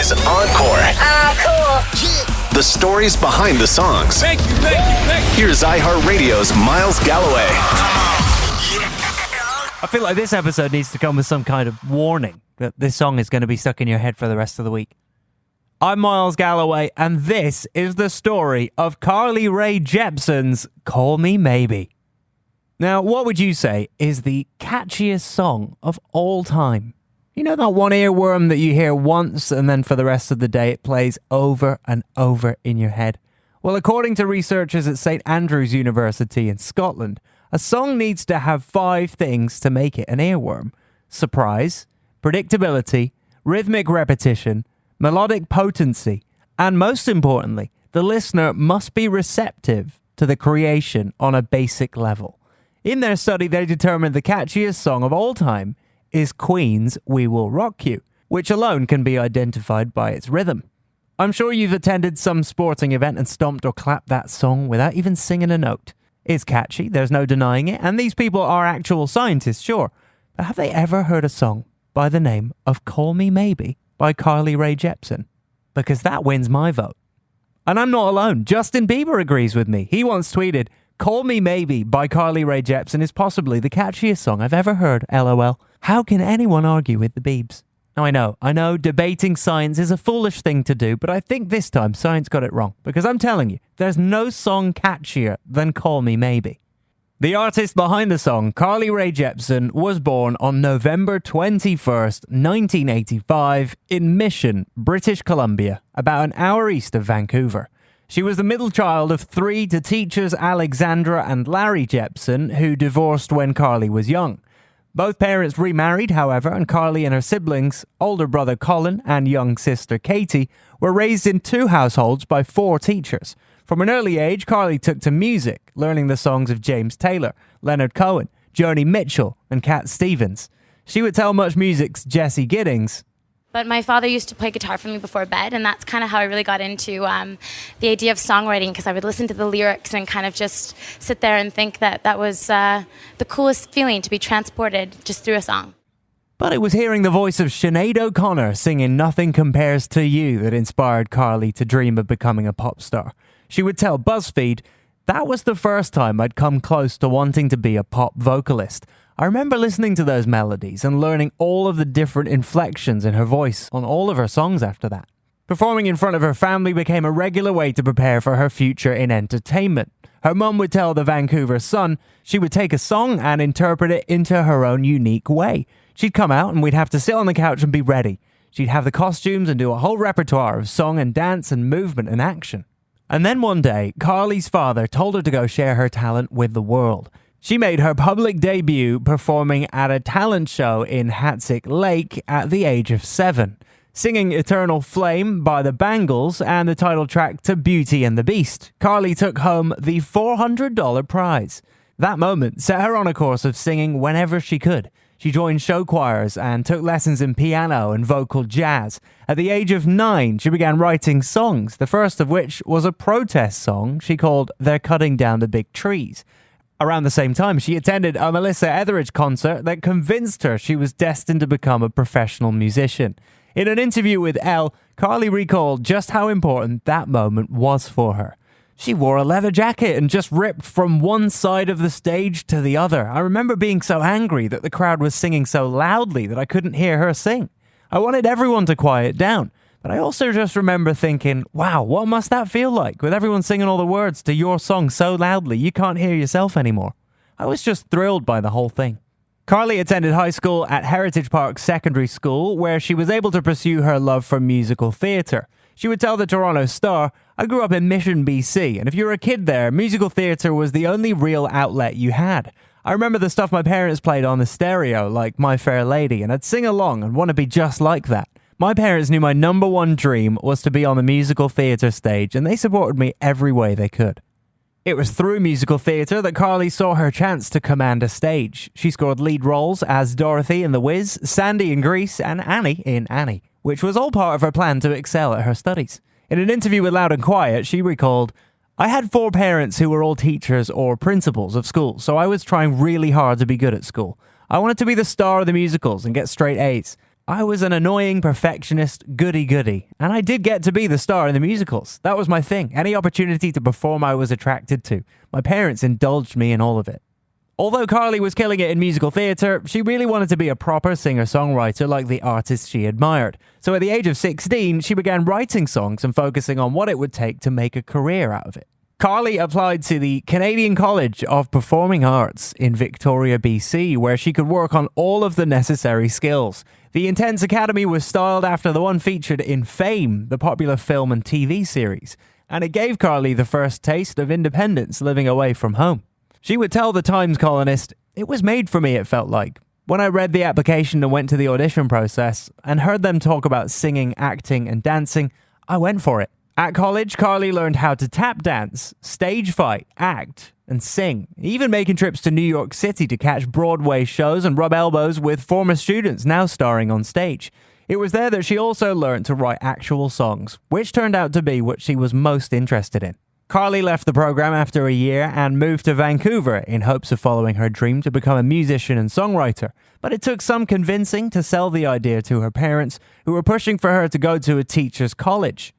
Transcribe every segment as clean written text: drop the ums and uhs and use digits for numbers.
is Encore. The stories behind the songs. Thank you. Here's iHeartRadio's Miles Galloway. I feel like this episode needs to come with some kind of warning that this song is going to be stuck in your head for the rest of the week. I'm Miles Galloway, and this is the story of Carly Rae Jepsen's Call Me Maybe. Now, what would you say is the catchiest song of all time? You know that one earworm that you hear once and then for the rest of the day it plays over and over in your head? Well, according to researchers at St Andrews University in Scotland, a song needs to have 5 things to make it an earworm: surprise, predictability, rhythmic repetition, melodic potency, and most importantly, the listener must be receptive to the creation on a basic level. In their study, they determined the catchiest song of all time is Queen's We Will Rock You, which alone can be identified by its rhythm. I'm sure you've attended some sporting event and stomped or clapped that song without even singing a note. It's catchy, there's no denying it, and these people are actual scientists, sure. But have they ever heard a song by the name of Call Me Maybe by Carly Rae Jepsen? Because that wins my vote. And I'm not alone. Justin Bieber agrees with me. He once tweeted, "Call Me Maybe by Carly Rae Jepsen is possibly the catchiest song I've ever heard, LOL. How can anyone argue with the Biebs?" Now, I know debating science is a foolish thing to do, but I think this time science got it wrong. Because I'm telling you, there's no song catchier than Call Me Maybe. The artist behind the song, Carly Rae Jepsen, was born on November 21st, 1985 in Mission, British Columbia, about an hour east of Vancouver. She was the middle child of 3 to teachers Alexandra and Larry Jepsen, who divorced when Carly was young. Both parents remarried, however, and Carly and her siblings, older brother Colin and young sister Katie, were raised in 2 households by 4 teachers. From an early age, Carly took to music, learning the songs of James Taylor, Leonard Cohen, Joni Mitchell, and Cat Stevens. She would tell Much Music's Jessie Giddings, "But my father used to play guitar for me before bed, and that's kind of how I really got into the idea of songwriting, because I would listen to the lyrics and kind of just sit there and think that was the coolest feeling, to be transported just through a song." But it was hearing the voice of Sinead O'Connor singing Nothing Compares to You that inspired Carly to dream of becoming a pop star. She would tell BuzzFeed, "That was the first time I'd come close to wanting to be a pop vocalist. I remember listening to those melodies and learning all of the different inflections in her voice on all of her songs after that." Performing in front of her family became a regular way to prepare for her future in entertainment. Her mum would tell the Vancouver Sun she would take a song and interpret it into her own unique way. She'd come out and we'd have to sit on the couch and be ready. She'd have the costumes and do a whole repertoire of song and dance and movement and action. And then one day, Carly's father told her to go share her talent with the world. She made her public debut performing at a talent show in Hatzick Lake at the age of 7, singing Eternal Flame by the Bangles and the title track to Beauty and the Beast. Carly took home the $400 prize. That moment set her on a course of singing whenever she could. She joined show choirs and took lessons in piano and vocal jazz. At the age of 9, she began writing songs, the first of which was a protest song she called They're Cutting Down the Big Trees. Around the same time, she attended a Melissa Etheridge concert that convinced her she was destined to become a professional musician. In an interview with Elle, Carly recalled just how important that moment was for her. She wore a leather jacket and just ripped from one side of the stage to the other. I remember being so angry that the crowd was singing so loudly that I couldn't hear her sing. I wanted everyone to quiet down, but I also just remember thinking, wow, what must that feel like with everyone singing all the words to your song so loudly you can't hear yourself anymore? I was just thrilled by the whole thing. Carly attended high school at Heritage Park Secondary School, where she was able to pursue her love for musical theatre. She would tell the Toronto Star, "I grew up in Mission, BC, and if you were a kid there, musical theatre was the only real outlet you had. I remember the stuff my parents played on the stereo, like My Fair Lady, and I'd sing along and want to be just like that. My parents knew my number one dream was to be on the musical theatre stage, and they supported me every way they could." It was through musical theatre that Carly saw her chance to command a stage. She scored lead roles as Dorothy in The Wiz, Sandy in Grease, and Annie in Annie, which was all part of her plan to excel at her studies. In an interview with Loud and Quiet, she recalled, "I had 4 parents who were all teachers or principals of school, so I was trying really hard to be good at school. I wanted to be the star of the musicals and get straight A's. I was an annoying perfectionist goody-goody, and I did get to be the star in the musicals. That was my thing. Any opportunity to perform I was attracted to. My parents indulged me in all of it. Although Carly was killing it in musical theatre, she really wanted to be a proper singer-songwriter like the artists she admired. So at the age of 16, she began writing songs and focusing on what it would take to make a career out of it. Carly applied to the Canadian College of Performing Arts in Victoria, BC, where she could work on all of the necessary skills. The intense academy was styled after the one featured in Fame, the popular film and TV series, and it gave Carly the first taste of independence living away from home. She would tell the Times columnist, "It was made for me, it felt like. When I read the application and went to the audition process and heard them talk about singing, acting and dancing, I went for it." At college, Carly learned how to tap dance, stage fight, act, and sing, even making trips to New York City to catch Broadway shows and rub elbows with former students now starring on stage. It was there that she also learned to write actual songs, which turned out to be what she was most interested in. Carly left the program after a year and moved to Vancouver in hopes of following her dream to become a musician and songwriter. But it took some convincing to sell the idea to her parents, who were pushing for her to go to a teacher's college.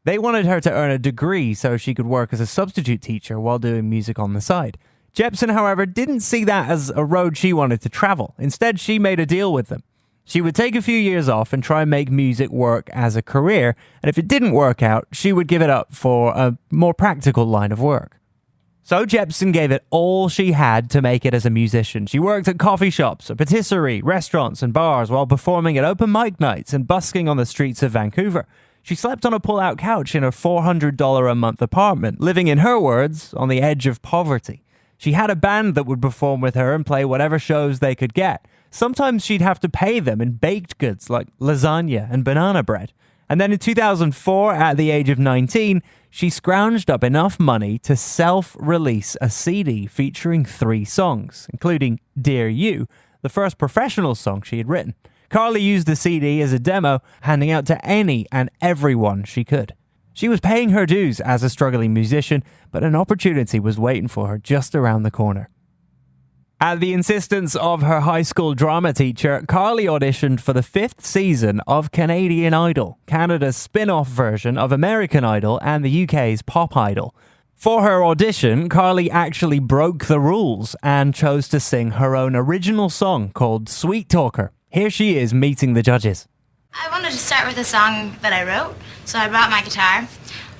They wanted her to earn a degree so she could work as a substitute teacher while doing music on the side. Jepsen, however, didn't see that as a road she wanted to travel. Instead, she made a deal with them. She would take a few years off and try and make music work as a career, and if it didn't work out, she would give it up for a more practical line of work. So Jepsen gave it all she had to make it as a musician. She worked at coffee shops, a patisserie, restaurants and bars while performing at open mic nights and busking on the streets of Vancouver. She slept on a pull-out couch in her $400 a month apartment, living, in her words, on the edge of poverty. She had a band that would perform with her and play whatever shows they could get. Sometimes she'd have to pay them in baked goods like lasagna and banana bread. And then in 2004, at the age of 19, she scrounged up enough money to self-release a CD featuring 3 songs, including Dear You, the first professional song she had written. Carly used the CD as a demo, handing out to any and everyone she could. She was paying her dues as a struggling musician, but an opportunity was waiting for her just around the corner. At the insistence of her high school drama teacher, Carly auditioned for the 5th season of Canadian Idol, Canada's spin-off version of American Idol and the UK's Pop Idol. For her audition, Carly actually broke the rules and chose to sing her own original song called Sweet Talker. Here she is meeting the judges. I wanted to start with a song that I wrote, so I brought my guitar.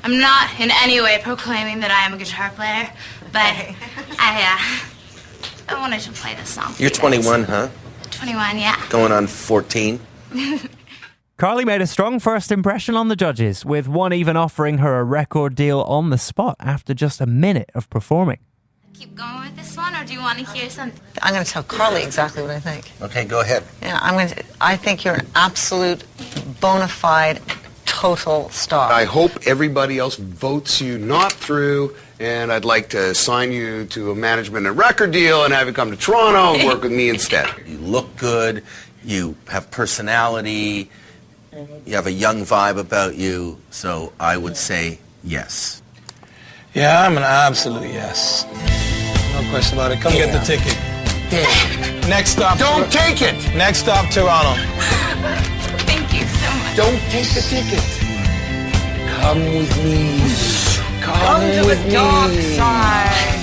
I'm not in any way proclaiming that I am a guitar player, but I wanted to play this song. You're 21, huh? 21, yeah. Going on 14. Carly made a strong first impression on the judges, with one even offering her a record deal on the spot after just a minute of performing. Keep going with this one, or do you want to hear something? I'm going to tell Carly exactly what I think. Okay, go ahead. Yeah, I think you're an absolute, bona fide, total star. I hope everybody else votes you not through, and I'd like to sign you to a management and record deal and have you come to Toronto and work with me instead. You look good, you have personality, you have a young vibe about you, so I would say yes. Yeah, I'm an absolute yes. No question about it. Come get the ticket. Damn. Next stop. Don't take it! Next stop, Toronto. Thank you so much. Don't take the ticket. Come with me. Come to with the me. dark side.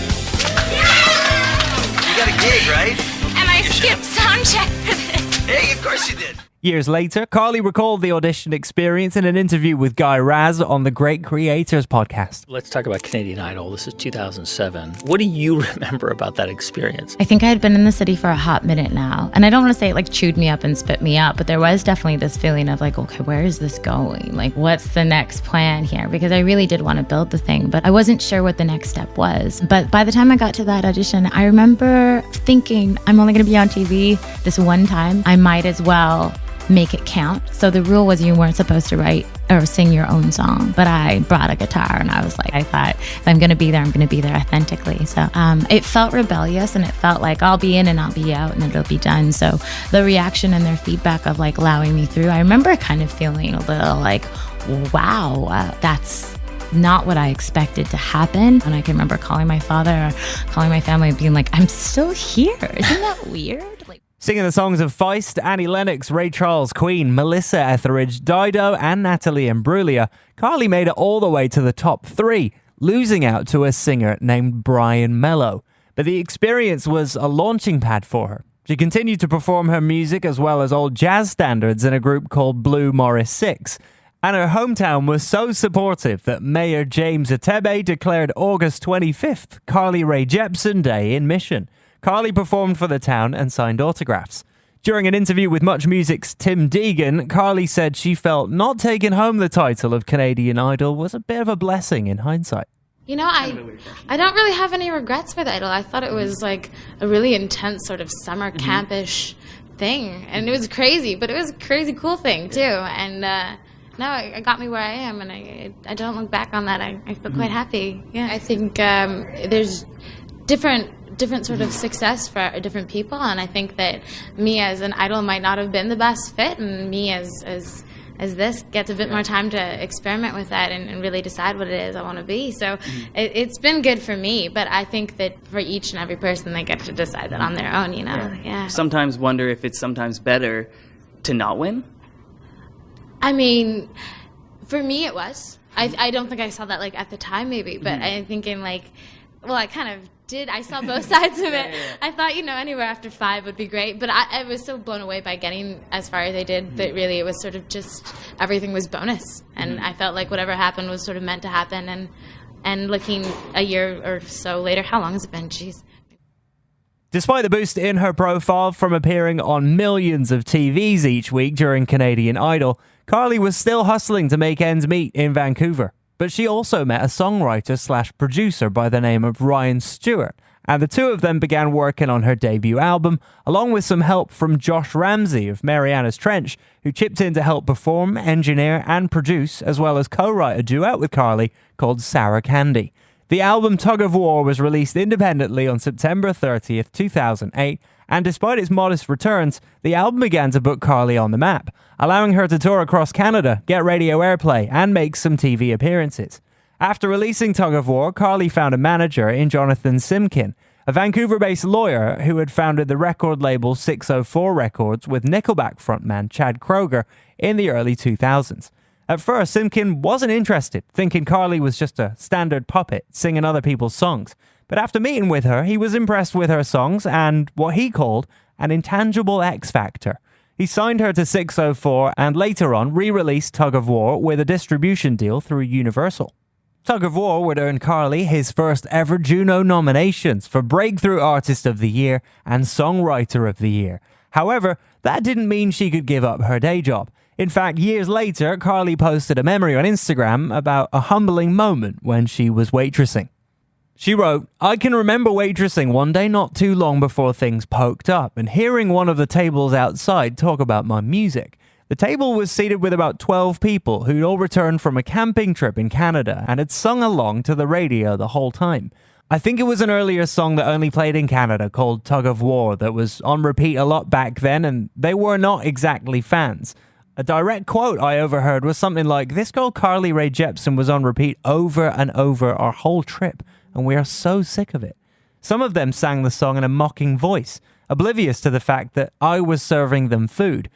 You got a gig, right? And I skipped sound check for this. Hey, of course you did. Years later, Carly recalled the audition experience in an interview with Guy Raz on the Great Creators podcast. Let's talk about Canadian Idol. This is 2007. What do you remember about that experience? I think I had been in the city for a hot minute now. And I don't want to say it like chewed me up and spit me out, but there was definitely this feeling of like, okay, where is this going? Like, what's the next plan here? Because I really did want to build the thing, but I wasn't sure what the next step was. But by the time I got to that audition, I remember thinking, I'm only going to be on TV this one time. I might as well make it count. So the rule was you weren't supposed to write or sing your own song, but I brought a guitar and I was like, I thought if I'm going to be there, I'm going to be there authentically. So it felt rebellious and it felt like I'll be in and I'll be out and it'll be done. So the reaction and their feedback of like allowing me through, I remember kind of feeling a little like, wow, that's not what I expected to happen. And I can remember calling my father or calling my family and being like, I'm still here. Isn't that weird? Singing the songs of Feist, Annie Lennox, Ray Charles, Queen, Melissa Etheridge, Dido, and Natalie Imbruglia, Carly made it all the way to the top 3, losing out to a singer named Brian Mello. But the experience was a launching pad for her. She continued to perform her music as well as old jazz standards in a group called Blue Morris 6. And her hometown was so supportive that Mayor James Atebe declared August 25th Carly Rae Jepsen Day in Mission. Carly performed for the town and signed autographs. During an interview with Much Music's Tim Deegan, Carly said she felt not taking home the title of Canadian Idol was a bit of a blessing in hindsight. You know, I don't really have any regrets with Idol. I thought it was like a really intense sort of summer campish thing. And it was crazy, but it was a crazy cool thing too. And no, it got me where I am, and I don't look back on that. I feel quite happy. Yeah, I think there's different sort of success for different people, and I think that me as an idol might not have been the best fit, and me as this gets a bit more time to experiment with that and really decide what it is I want to be. So it's been good for me, but I think that for each and every person, they get to decide that on their own, you know? Yeah. Sometimes wonder if it's sometimes better to not win? I mean, for me it was. I don't think I saw that like at the time maybe, but I'm thinking like, well, I kind of did. I saw both sides of it. I thought, you know, anywhere after 5 would be great, but I was so blown away by getting as far as I did that really it was sort of just everything was bonus, and I felt like whatever happened was sort of meant to happen. And looking a year or so later, how long has it been? Jeez. Despite the boost in her profile from appearing on millions of TVs each week during Canadian Idol, Carly was still hustling to make ends meet in Vancouver. But she also met a songwriter/producer by the name of Ryan Stewart, and the two of them began working on her debut album, along with some help from Josh Ramsey of Mariana's Trench, who chipped in to help perform, engineer, and produce, as well as co-write a duet with Carly called Sour Candy. The album Tug of War was released independently on September 30th, 2008, and despite its modest returns, the album began to put Carly on the map, allowing her to tour across Canada, get radio airplay, and make some TV appearances. After releasing Tug of War, Carly found a manager in Jonathan Simkin, a Vancouver-based lawyer who had founded the record label 604 Records with Nickelback frontman Chad Kroeger in the early 2000s. At first, Simkin wasn't interested, thinking Carly was just a standard puppet singing other people's songs. But after meeting with her, he was impressed with her songs and what he called an intangible X factor. He signed her to 604 and later on re-released Tug of War with a distribution deal through Universal. Tug of War would earn Carly his first ever Juno nominations for Breakthrough Artist of the Year and Songwriter of the Year. However, that didn't mean she could give up her day job. In fact, years later, Carly posted a memory on Instagram about a humbling moment when she was waitressing. She wrote, "I can remember waitressing one day not too long before things poked up and hearing one of the tables outside talk about my music. The table was seated with about 12 people who'd all returned from a camping trip in Canada and had sung along to the radio the whole time. I think it was an earlier song that only played in Canada called Tug of War that was on repeat a lot back then, and they were not exactly fans. A direct quote I overheard was something like, 'This girl Carly Rae Jepsen was on repeat over and over our whole trip, and we are so sick of it.' Some of them sang the song in a mocking voice, oblivious to the fact that I was serving them food.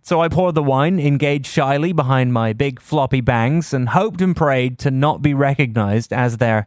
So I poured the wine, engaged shyly behind my big floppy bangs, and hoped and prayed to not be recognized as their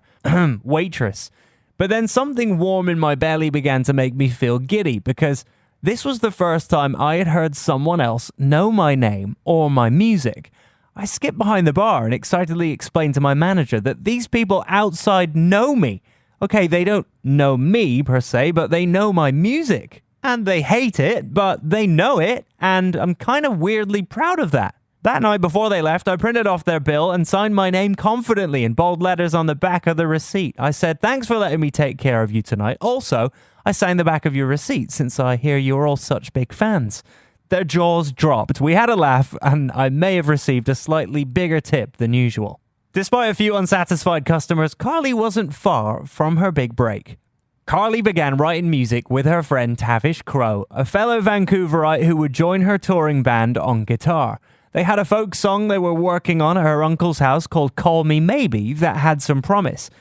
waitress. But then something warm in my belly began to make me feel giddy, because this was the first time I had heard someone else know my name or my music. I skipped behind the bar and excitedly explained to my manager that these people outside know me. Okay, they don't know me per se, but they know my music. And they hate it, but they know it, and I'm kind of weirdly proud of that. That night before they left, I printed off their bill and signed my name confidently in bold letters on the back of the receipt. I said, "Thanks for letting me take care of you tonight. Also, I signed the back of your receipt since I hear you're all such big fans." Their jaws dropped. We had a laugh, and I may have received a slightly bigger tip than usual. Despite a few unsatisfied customers, Carly wasn't far from her big break. Carly began writing music with her friend Tavish Crow, a fellow Vancouverite who would join her touring band on guitar. They had a folk song they were working on at her uncle's house called Call Me Maybe that had some promise.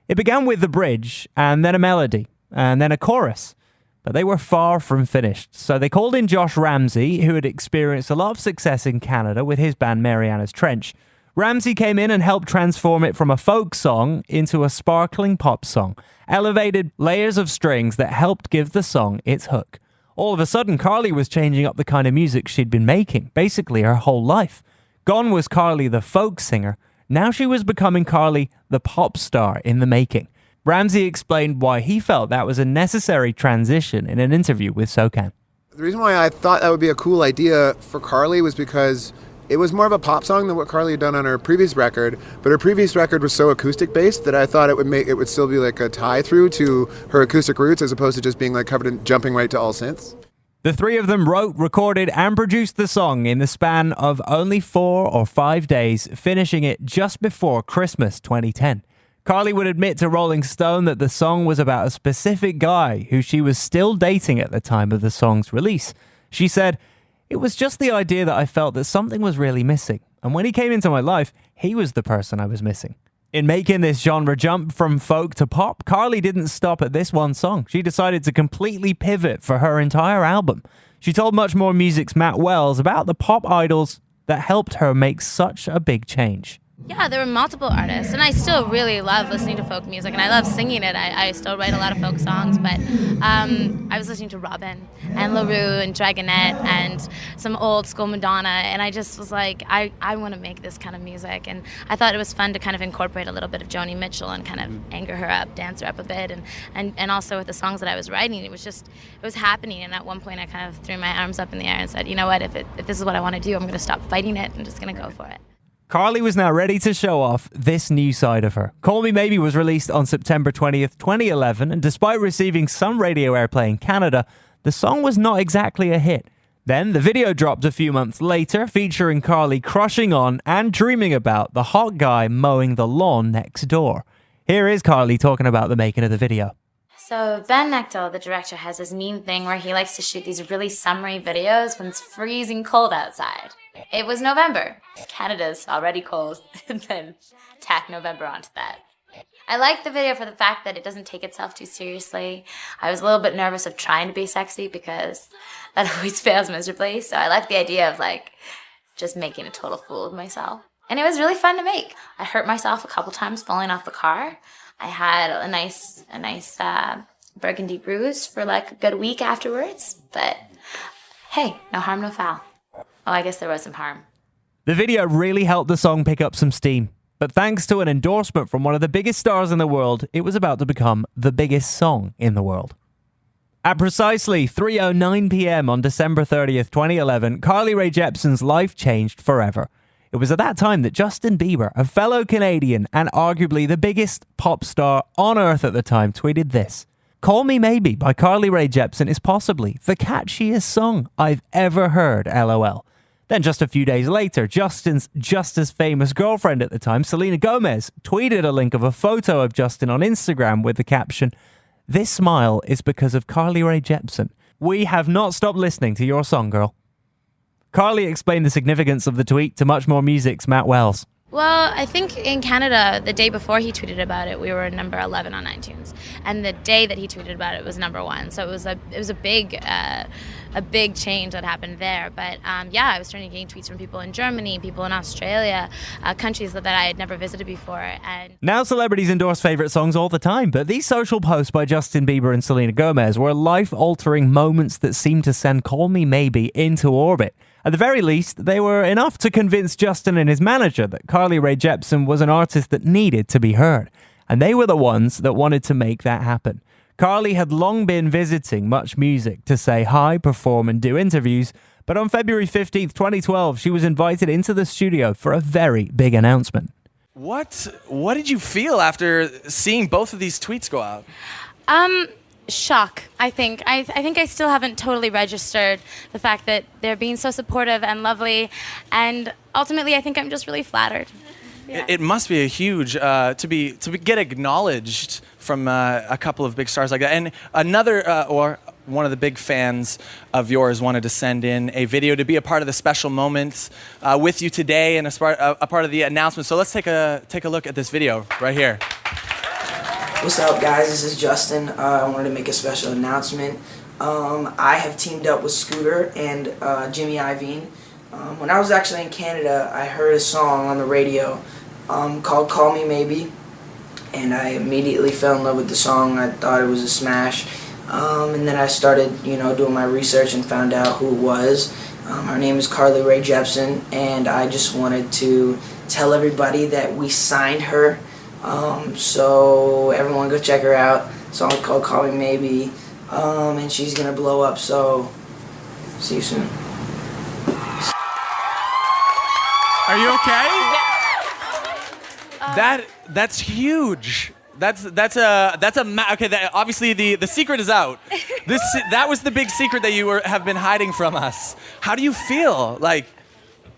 It began with the bridge, and then a melody, and then a chorus. But they were far from finished, so they called in Josh Ramsey, who had experienced a lot of success in Canada with his band Mariana's Trench. Ramsey came in and helped transform it from a folk song into a sparkling pop song, elevated layers of strings that helped give the song its hook. All of a sudden, Carly was changing up the kind of music she'd been making, basically her whole life. Gone was Carly the folk singer, now she was becoming Carly the pop star in the making. Ramsey explained why he felt that was a necessary transition in an interview with SoCan. The reason why I thought that would be a cool idea for Carly was because it was more of a pop song than what Carly had done on her previous record, but her previous record was so acoustic based that I thought it would still be like a tie through to her acoustic roots as opposed to just being like covered in jumping right to all synths. The three of them wrote, recorded, and produced the song in the span of only 4 or 5 days, finishing it just before Christmas 2010. Carly would admit to Rolling Stone that the song was about a specific guy who she was still dating at the time of the song's release. She said, "It was just the idea that I felt that something was really missing. And when he came into my life, he was the person I was missing." In making this genre jump from folk to pop, Carly didn't stop at this one song. She decided to completely pivot for her entire album. She told Much More Music's Matt Wells about the pop idols that helped her make such a big change. Yeah, there were multiple artists, and I still really love listening to folk music, and I love singing it. I still write a lot of folk songs, but I was listening to Robin and LaRue and Dragonette and some old school Madonna, and I just was like, I want to make this kind of music, and I thought it was fun to kind of incorporate a little bit of Joni Mitchell and kind of anger her up, dance her up a bit, and also with the songs that I was writing, it was happening, and at one point I kind of threw my arms up in the air and said, you know what, if this is what I want to do, I'm going to stop fighting it and just going to go for it. Carly was now ready to show off this new side of her. Call Me Maybe was released on September 20th, 2011, and despite receiving some radio airplay in Canada, the song was not exactly a hit. Then the video dropped a few months later, featuring Carly crushing on and dreaming about the hot guy mowing the lawn next door. Here is Carly talking about the making of the video. So Ben Knechtel, the director, has this mean thing where he likes to shoot these really summery videos when it's freezing cold outside. It was November. Canada's already cold, and then tack November onto that. I like the video for the fact that it doesn't take itself too seriously. I was a little bit nervous of trying to be sexy because that always fails miserably, so I like the idea of just making a total fool of myself. And it was really fun to make. I hurt myself a couple times falling off the car. I had a nice burgundy bruise for a good week afterwards, but hey, no harm, no foul. Oh, I guess there was some harm. The video really helped the song pick up some steam, but thanks to an endorsement from one of the biggest stars in the world, it was about to become the biggest song in the world. At precisely 3:09 p.m. on December 30th, 2011, Carly Rae Jepsen's life changed forever. It was at that time that Justin Bieber, a fellow Canadian and arguably the biggest pop star on earth at the time, tweeted this: "Call Me Maybe by Carly Rae Jepsen is possibly the catchiest song I've ever heard, LOL." Then just a few days later, Justin's just as famous girlfriend at the time, Selena Gomez, tweeted a link of a photo of Justin on Instagram with the caption, "This smile is because of Carly Rae Jepsen. We have not stopped listening to your song, girl." Carly explained the significance of the tweet to Much More Music's Matt Wells. Well, I think in Canada, the day before he tweeted about it, we were number 11 on iTunes, and the day that he tweeted about it was number 1. So it was a big change that happened there. But I was starting getting tweets from people in Germany, people in Australia, countries that I had never visited before. And now celebrities endorse favorite songs all the time, but these social posts by Justin Bieber and Selena Gomez were life-altering moments that seemed to send Call Me Maybe into orbit. At the very least, they were enough to convince Justin and his manager that Carly Rae Jepsen was an artist that needed to be heard. And they were the ones that wanted to make that happen. Carly had long been visiting Much Music to say hi, perform, and do interviews, but on February 15th, 2012, she was invited into the studio for a very big announcement. What did you feel after seeing both of these tweets go out? Shock, I think. I think I still haven't totally registered the fact that they're being so supportive and lovely, and ultimately I think I'm just really flattered. Yeah. It must be a huge to get acknowledged from a couple of big stars like that. And another or one of the big fans of yours wanted to send in a video to be a part of the special moments with you today and a part of the announcement. So let's take a look at this video right here. What's up, guys? This is Justin. I wanted to make a special announcement. I have teamed up with Scooter and Jimmy Iovine. When I was actually in Canada, I heard a song on the radio called Call Me Maybe, and I immediately fell in love with the song. I thought it was a smash. And then I started, doing my research and found out who it was. Her name is Carly Rae Jepsen, and I just wanted to tell everybody that we signed her. So everyone go check her out. A song called Call Me Maybe, and she's gonna blow up. So see you soon. Are you okay? That's huge. Okay. Obviously the secret is out. That was the big secret that you have been hiding from us. How do you feel? Like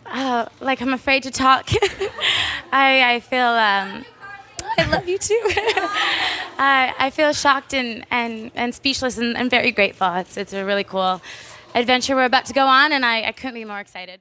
I'm afraid to talk. I feel. I love you too. I feel shocked and speechless and very grateful. It's a really cool adventure we're about to go on, and I couldn't be more excited.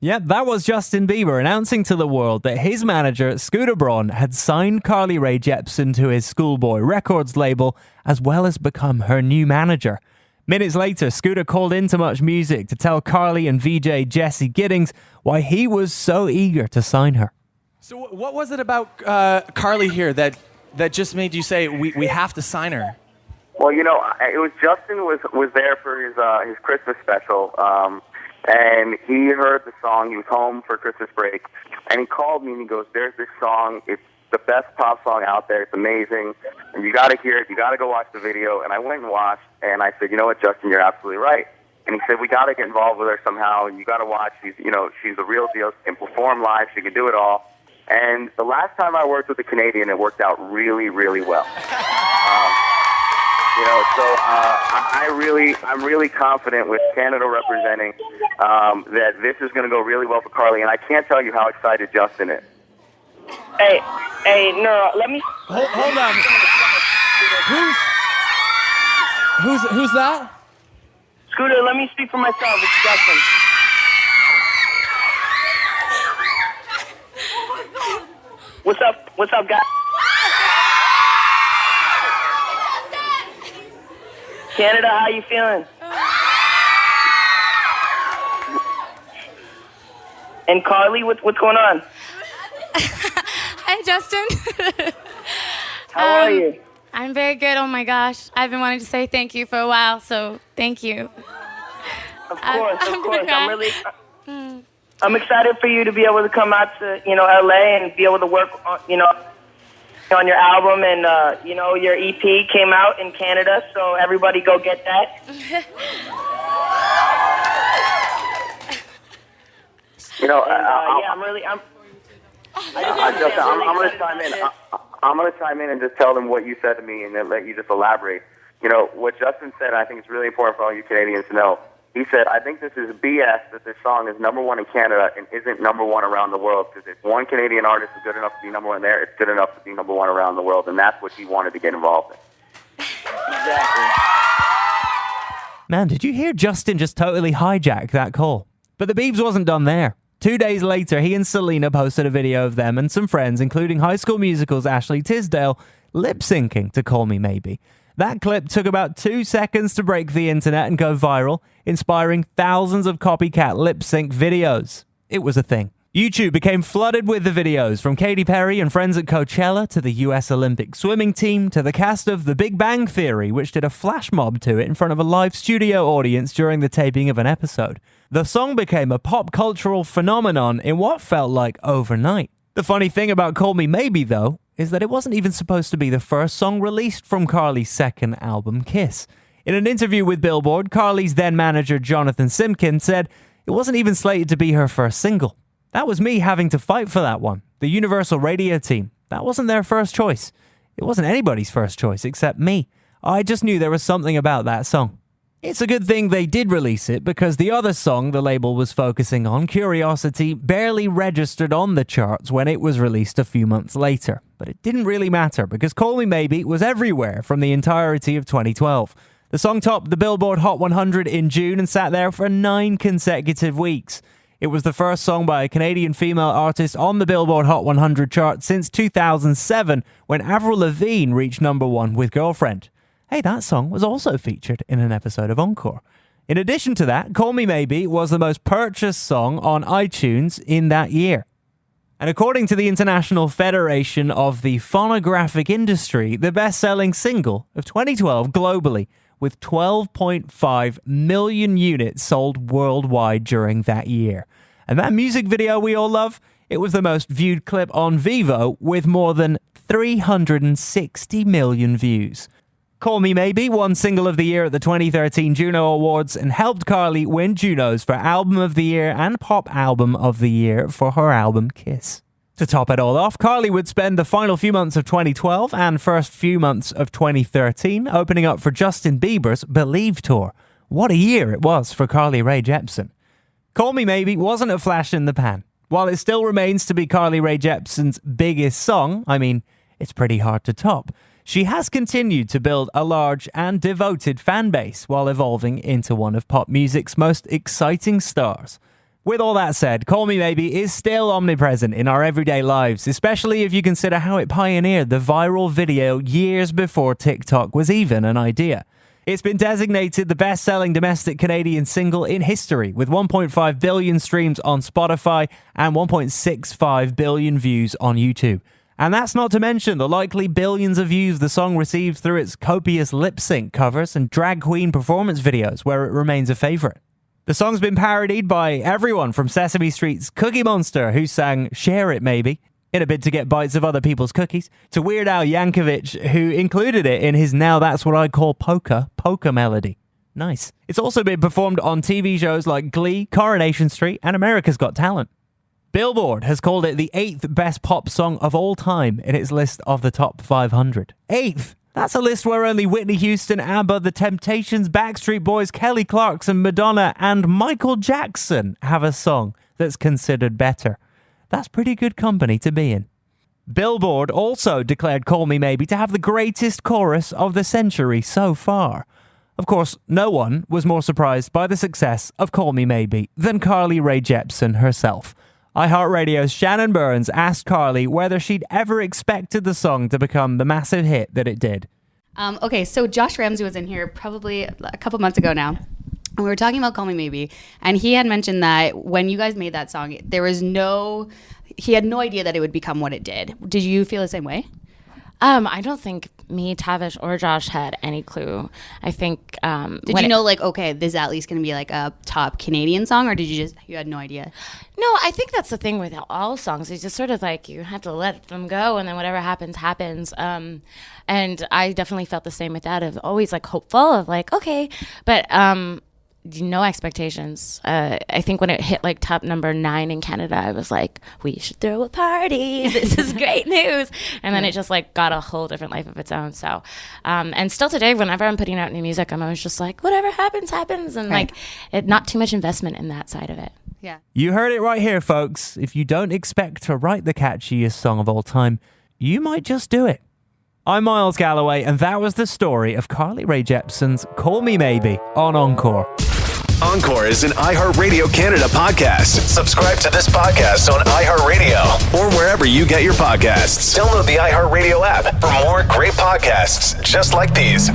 Yep, that was Justin Bieber announcing to the world that his manager, Scooter Braun, had signed Carly Rae Jepsen to his Schoolboy Records label, as well as become her new manager. Minutes later, Scooter called into Much Music to tell Carly and VJ Jesse Giddings why he was so eager to sign her. So what was it about Carly here that just made you say, we have to sign her? Well, it was Justin was there for his Christmas special. And he heard the song. He was home for Christmas break, and he called me and he goes, "There's this song. It's the best pop song out there. It's amazing, and you got to hear it. You got to go watch the video." And I went and watched, and I said, "You know what, Justin? You're absolutely right." And he said, "We got to get involved with her somehow. And you got to watch. She's the real deal. She can perform live. She can do it all." And the last time I worked with a Canadian, it worked out really, really well. I'm really confident with Canada representing that this is going to go really well for Carly, and I can't tell you how excited Justin is. Hey, no, let me. Hold on. Who's that? Scooter, let me speak for myself. It's Justin. What's up, guys? Canada, how you feeling? And Carly, what's going on? Hi, Justin. How are you? I'm very good. Oh my gosh, I've been wanting to say thank you for a while, so thank you. Of course. I'm excited for you to be able to come out to LA and be able to work on your album, and your EP came out in Canada, so everybody go get that. I'm going to chime in. I'm going to chime in and just tell them what you said to me, and then let you just elaborate. What Justin said, I think it's really important for all you Canadians to know. He said, "I think this is BS that this song is #1 in Canada and isn't #1 around the world, because if one Canadian artist is good enough to be #1 there, it's good enough to be #1 around the world," and that's what he wanted to get involved in. Exactly. Man, did you hear Justin just totally hijack that call? But the Biebs wasn't done there. 2 days later, he and Selena posted a video of them and some friends, including High School Musical's Ashley Tisdale, lip-syncing to Call Me Maybe. That clip took about 2 seconds to break the internet and go viral, inspiring thousands of copycat lip-sync videos. It was a thing. YouTube became flooded with the videos, from Katy Perry and friends at Coachella to the US Olympic swimming team to the cast of The Big Bang Theory, which did a flash mob to it in front of a live studio audience during the taping of an episode. The song became a pop cultural phenomenon in what felt like overnight. The funny thing about Call Me Maybe, though, is that it wasn't even supposed to be the first song released from Carly's second album, Kiss. In an interview with Billboard, Carly's then manager Jonathan Simkin said it wasn't even slated to be her first single. "That was me having to fight for that one. The Universal Radio team, that wasn't their first choice. It wasn't anybody's first choice except me. I just knew there was something about that song." It's a good thing they did release it, because the other song the label was focusing on, Curiosity, barely registered on the charts when it was released a few months later. But it didn't really matter, because Call Me Maybe was everywhere from the entirety of 2012. The song topped the Billboard Hot 100 in June and sat there for 9 consecutive weeks. It was the first song by a Canadian female artist on the Billboard Hot 100 chart since 2007, when Avril Lavigne reached #1 with Girlfriend. Hey, that song was also featured in an episode of Encore. In addition to that, Call Me Maybe was the most purchased song on iTunes in that year. And according to the International Federation of the Phonographic Industry, the best-selling single of 2012 globally, with 12.5 million units sold worldwide during that year. And that music video we all love, it was the most viewed clip on Vivo with more than 360 million views. Call Me Maybe won Single of the Year at the 2013 Juno Awards and helped Carly win Junos for Album of the Year and Pop Album of the Year for her album Kiss. To top it all off, Carly would spend the final few months of 2012 and first few months of 2013 opening up for Justin Bieber's Believe tour. What a year it was for Carly Rae Jepsen. Call Me Maybe wasn't a flash in the pan. While it still remains to be Carly Rae Jepsen's biggest song, I mean, it's pretty hard to top. She has continued to build a large and devoted fan base while evolving into one of pop music's most exciting stars. With all that said, Call Me Maybe is still omnipresent in our everyday lives, especially if you consider how it pioneered the viral video years before TikTok was even an idea. It's been designated the best-selling domestic Canadian single in history, with 1.5 billion streams on Spotify and 1.65 billion views on YouTube. And that's not to mention the likely billions of views the song receives through its copious lip-sync covers and drag queen performance videos, where it remains a favorite. The song's been parodied by everyone from Sesame Street's Cookie Monster, who sang Share It Maybe, in a bid to get bites of other people's cookies, to Weird Al Yankovic, who included it in his Now That's What I Call Polka melody. Nice. It's also been performed on TV shows like Glee, Coronation Street, and America's Got Talent. Billboard has called it the 8th best pop song of all time in its list of the top 500. 8th! That's a list where only Whitney Houston, ABBA, The Temptations, Backstreet Boys, Kelly Clarkson, Madonna, and Michael Jackson have a song that's considered better. That's pretty good company to be in. Billboard also declared Call Me Maybe to have the greatest chorus of the century so far. Of course, no one was more surprised by the success of Call Me Maybe than Carly Rae Jepsen herself. iHeartRadio's Shannon Burns asked Carly whether she'd ever expected the song to become the massive hit that it did. Okay, so Josh Ramsey was in here probably a couple months ago now, and we were talking about Call Me Maybe, and he had mentioned that when you guys made that song, he had no idea that it would become what it did. Did you feel the same way? I don't think me, Tavish, or Josh had any clue. I think... Did you know, okay, this is at least going to be like a top Canadian song, or you had no idea? No, I think that's the thing with all songs. It's just sort of like you have to let them go, and then whatever happens, happens. And I definitely felt the same with that, of always hopeful of okay. But no expectations. I think when it hit top number 9 in Canada, I was like, we should throw a party. This is great news. And then it just got a whole different life of its own. So, and still today, whenever I'm putting out new music, I'm always just whatever happens, happens. And not too much investment in that side of it. Yeah. You heard it right here, folks. If you don't expect to write the catchiest song of all time, you might just do it. I'm Miles Galloway, and that was the story of Carly Rae Jepsen's Call Me Maybe on Encore. Encore is an iHeartRadio Canada podcast. Subscribe to this podcast on iHeartRadio or wherever you get your podcasts. Download the iHeartRadio app for more great podcasts just like these.